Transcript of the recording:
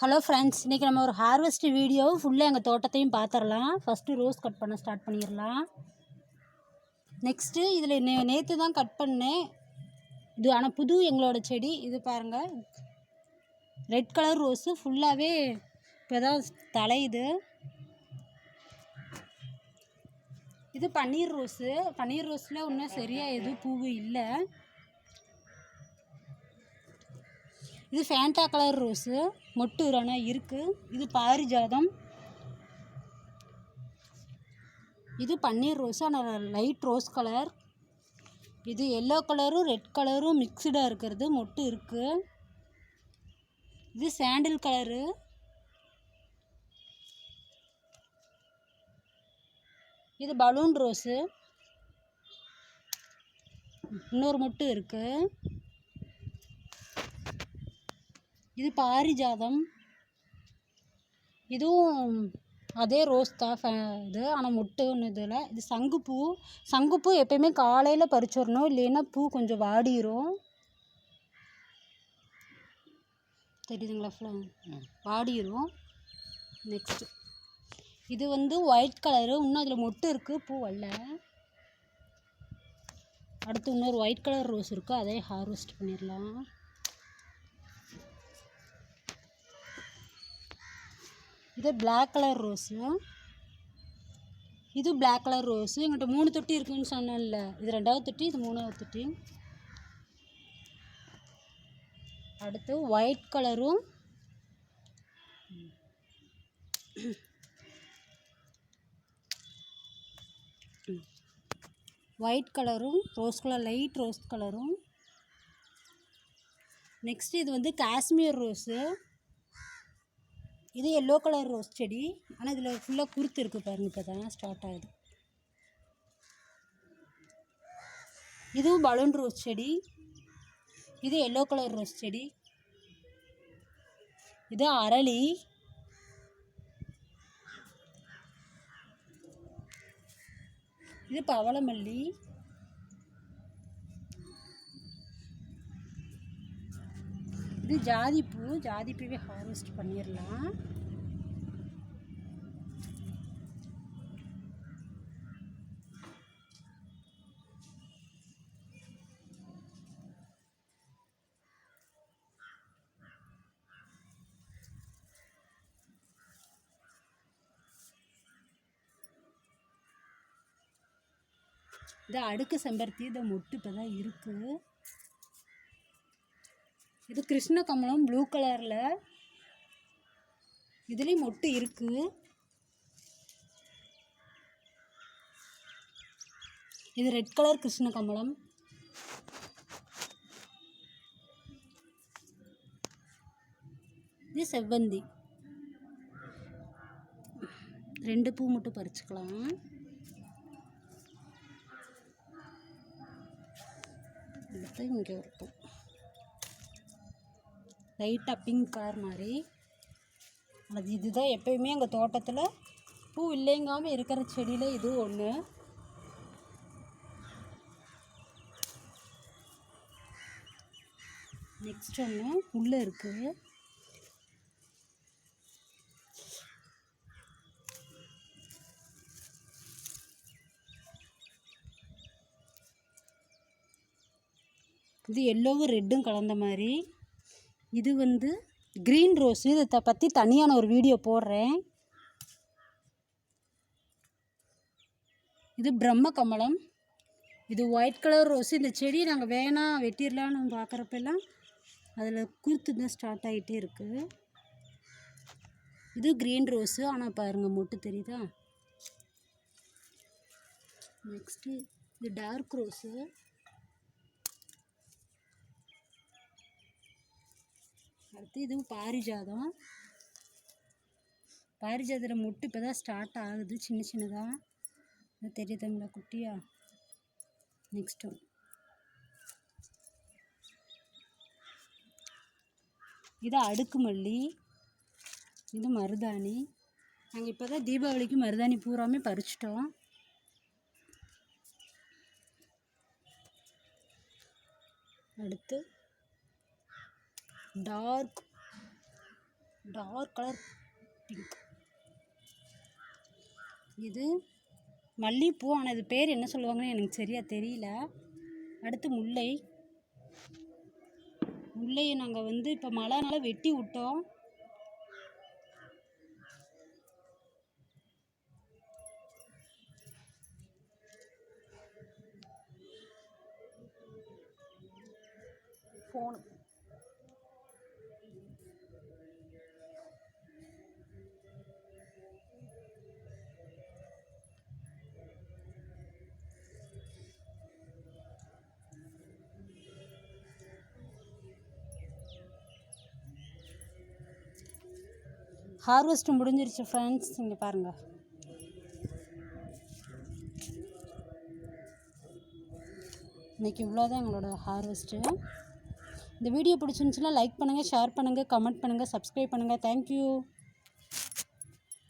Hello friends, இன்றைக்கி நம்ம ஒரு ஹார்வெஸ்ட் வீடியோ ஃபுல்லாக எங்கள் தோட்டத்தையும் பார்த்துடலாம். ஃபஸ்ட்டு ரோஸ் கட் பண்ண ஸ்டார்ட் பண்ணிடலாம். நெக்ஸ்ட்டு இதில் நேற்று தான் கட் பண்ணேன். இது ஆனால் புது எங்களோட செடி. இது பாருங்கள், ரெட் கலர் ரோஸு ஃபுல்லாகவே இப்போ தான் தலையுது. இது பன்னீர் ரோஸு. பன்னீர் ரோஸில் இன்னும் சரியாக எதுவும் பூவு இல்லை. இது ஃபேண்டா கலர் ரோஸு, மொட்டு ஆனால் இருக்குது. இது பாரிஜாதம். இது பன்னீர் ரோஸு ஆனால் லைட் ரோஸ் கலர். இது எல்லோ கலரும் ரெட் கலரும் மிக்சடாக இருக்கிறது, மொட்டு இருக்குது. இது சாண்டில் கலரு. இது பலூன் ரோஸு, இன்னொரு மொட்டு இருக்குது. இது பாரிஜாதம். இதுவும் அதே ரோஸ் தான் இது, ஆனால் மொட்டு ஒன்று இதில். இது சங்குப்பூ. சங்குப்பூ எப்பயுமே காலையில் பறிச்சிடணும், இல்லைன்னா பூ கொஞ்சம் வாடிடும். தெரியுதுங்களா? வாடிடும். நெக்ஸ்ட்டு இது ஒயிட் கலரு. இன்னும் அதில் மொட்டு இருக்குது, பூ வரல. அடுத்து இன்னொரு ஒயிட் கலர் ரோஸ் இருக்குது, அதே ஹார்வெஸ்ட் பண்ணிடலாம். இது பிளாக் கலர் ரோஸு. இது பிளாக் கலர் ரோஸு. எங்கிட்ட 3 தொட்டி இருக்குதுன்னு சொன்னேன்ல, இது 2வது தொட்டி, இது 3வது தொட்டி. அடுத்து ஒயிட் கலரும் ஒயிட் கலரும் ரோஸ் கலர், லைட் ரோஸ் கலரும். நெக்ஸ்ட் இது காஷ்மீர் ரோஸு. இது எல்லோ கலர் ரோஸ் செடி, ஆனால் இதில் ஃபுல்லாக குருத்து இருக்குது பாருங்கள், இப்போ தான் ஸ்டார்ட் ஆகுது. இதுவும் பலூன் ரோஸ் செடி. இது எல்லோ கலர் ரோஸ் செடி. இது அரளி. இது பவளமல்லி. இது ஜாதிப்பூ. ஜாதிப்பூவே ஹார்வெஸ்ட் பண்ணிடலாம். இது அடுக்கு செம்பருத்தி. இதை மொட்டு இப்போ தான் இருக்குது. இது கிருஷ்ண கமலம், ப்ளூ கலரில். இதுலேயும் மொட்டு இருக்குது. இது ரெட் கலர் கிருஷ்ண கமலம். இது செவ்வந்தி. 2 பூ மட்டும் பறிச்சுக்கலாம். அடுத்து இங்கே ஒரு பூ, லைட்டாக பிங்க் கலர் மாதிரி. இதுதான் எப்பயுமே எங்கள் தோட்டத்தில் பூ இல்லைங்காமல் இருக்கிற செடியில் இது ஒன்று. நெக்ஸ்ட் ஒன்று உள்ளே இருக்குது. இது எல்லோவும் ரெட்டும் கலந்த மாதிரி. இது க்ரீன் ரோஸ். இதை பற்றி தனியான ஒரு வீடியோ போடுறேன். இது பிரம்ம கமலம். இது ஒயிட் கலர் ரோஸ். இந்த செடி நாங்கள் வேணாம் வெட்டிடலான்னு பார்க்குறப்பெல்லாம் அதில் குருத்து தான் ஸ்டார்ட் ஆகிட்டே இருக்குது. இது க்ரீன் ரோஸு, ஆனால் பாருங்கள் மொட்டு தெரியுதா? நெக்ஸ்ட்டு இது டார்க் ரோஸு. அடுத்து இதுவும் பாரிஜாதம். பாரிஜாதத்தில் மொட்டு இப்போ தான் ஸ்டார்ட் ஆகுது, சின்ன சின்னதாக தெரியுதுங்களா குட்டியா? நெக்ஸ்ட்டு இது அடுக்கு மல்லி. இது மருதாணி. நாங்கள் இப்போ தான் தீபாவளிக்கு மருதாணி பூராமே பறிச்சிட்டோம். அடுத்து டார்க் டார்க் கலர் பிங்க். இது மல்லிகைப்பூ, ஆனால் இது பேர் என்ன சொல்லுவாங்கன்னு எனக்கு சரியாக தெரியல. அடுத்து முல்லை. முல்லையை நாங்கள் வந்து இப்போ மழைனால வெட்டி விட்டோம். ஃபோனு ஹார்வெஸ்ட் முடிஞ்சிருச்சு ஃப்ரெண்ட்ஸ். இங்கே பாருங்கள். இன்றைக்கி இவ்வளோதான் எங்களோட ஹார்வெஸ்ட்டு. இந்த வீடியோ பிடிச்சிருந்துச்சுன்னா லைக் பண்ணுங்கள், ஷேர் பண்ணுங்கள், கமெண்ட் பண்ணுங்கள், சப்ஸ்கிரைப் பண்ணுங்கள். தேங்க்யூ.